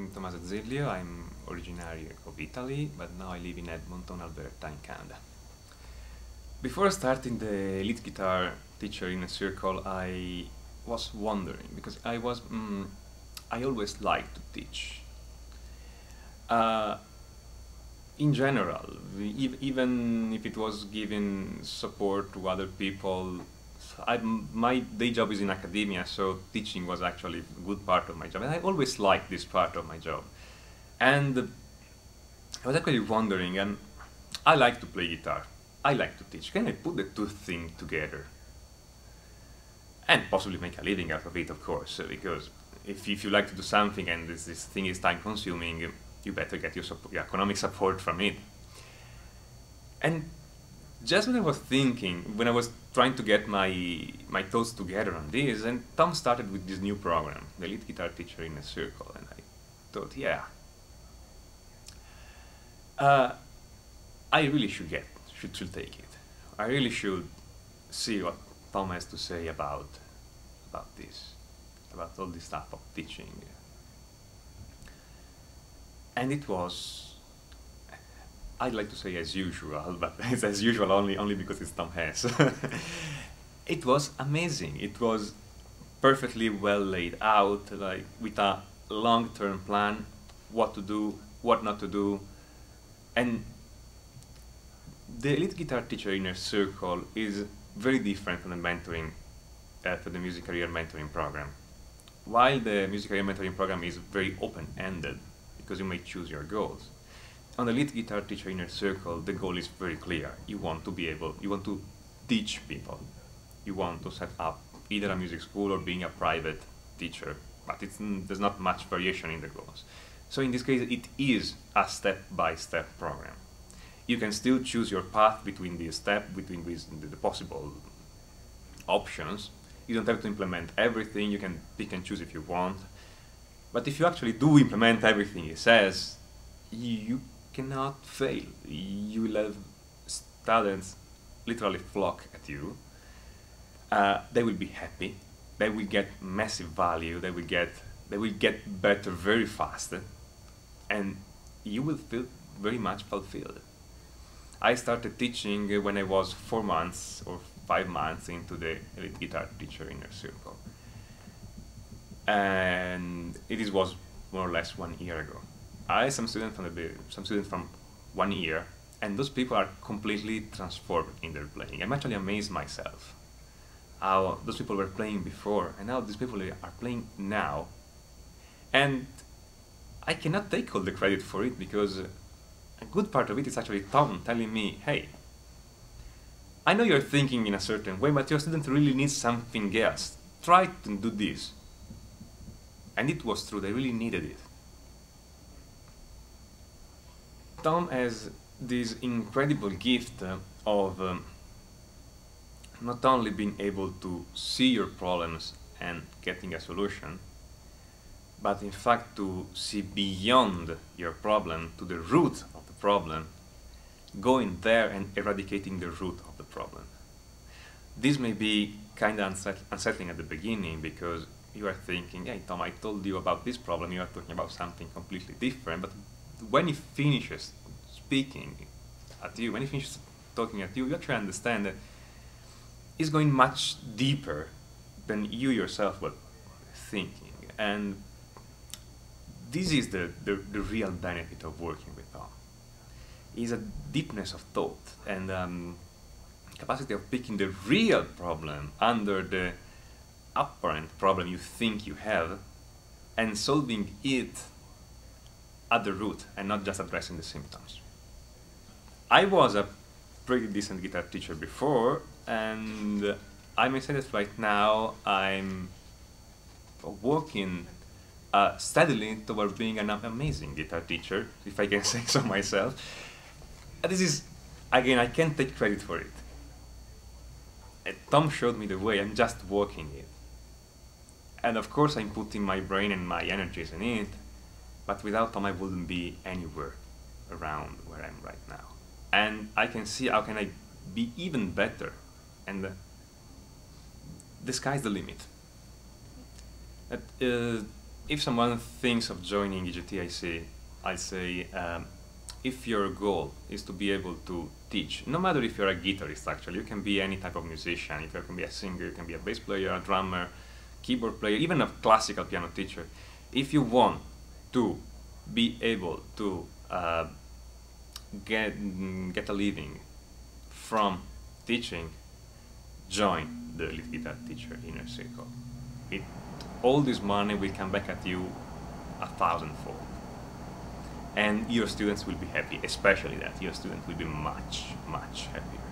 I'm Tommaso Zillio. I'm originary of Italy, but now I live in Edmonton, Alberta, in Canada. Before starting the lead guitar teacher in a circle, I was wondering because I always liked to teach. Uh, in general, even if it was giving support to other people, my day job is in academia, so teaching was actually a good part of my job. And I always liked this part of my job. And I was actually wondering, and I like to play guitar. I like to teach. Can I put the two things together? And possibly make a living out of it, of course, because if you like to do something and this thing is time consuming, you better get your economic support from it. And just when I was thinking, when I was trying to get my thoughts together on this, and Tom started with this new program, the lead guitar teacher in a circle, and I thought, yeah, I really should take it. I really should see what Tom has to say about this, about all this stuff of teaching. And it was, I'd like to say as usual, but it's as usual only because it's Tom Hess. It was amazing. It was perfectly well laid out, like with a long-term plan, what to do, what not to do. And the lead guitar teacher inner circle is very different from the mentoring, from the music career mentoring program. While the music career mentoring program is very open-ended, because you may choose your goals, on the lead guitar teacher inner circle, the goal is very clear. You want to teach people. You want to set up either a music school or being a private teacher, but there's not much variation in the goals. So in this case, it is a step-by-step program. You can still choose your path between the possible options. You don't have to implement everything. You can pick and choose if you want. But if you actually do implement everything it says, you cannot fail. You will have students literally flock at you. They will be happy. They will get massive value. They will get better very fast, and you will feel very much fulfilled. I started teaching when I was 4 months or 5 months into the lead guitar teacher inner circle, and it was more or less 1 year ago. I had some students from 1 year, and those people are completely transformed in their playing. I'm actually amazed myself how those people were playing before and how these people are playing now. And I cannot take all the credit for it, because a good part of it is actually Tom telling me, hey, I know you're thinking in a certain way, but your student really needs something else. Try to do this. And it was true, they really needed it. Tom has this incredible gift of not only being able to see your problems and getting a solution, but in fact to see beyond your problem to the root of the problem, going there and eradicating the root of the problem. This may be kind of unsettling at the beginning, because you are thinking, hey Tom, I told you about this problem, you are talking about something completely different. But when he finishes speaking at you, when he finishes talking at you, you actually understand that he's going much deeper than you yourself were thinking. And this is the real benefit of working with Tom. Is a deepness of thought and capacity of picking the real problem under the apparent problem you think you have, and solving it at the root and not just addressing the symptoms. I was a pretty decent guitar teacher before, and I may say that right now I'm working steadily toward being an amazing guitar teacher, if I can say so myself. This is, again, I can't take credit for it. Tom showed me the way, I'm just walking it. And of course I'm putting my brain and my energies in it, but without Tom I wouldn't be anywhere around where I'm right now. And I can see how can I be even better, and the sky's the limit. if someone thinks of joining EGT, I say, if your goal is to be able to teach, no matter if you're a guitarist, actually, you can be any type of musician. If you can be a singer, you can be a bass player, a drummer, keyboard player, even a classical piano teacher. If you want to be able to get a living from teaching, join the lead guitar teacher inner circle. All this money will come back at you 1,000-fold, and your students will be happy. Especially that your students will be much, much happier.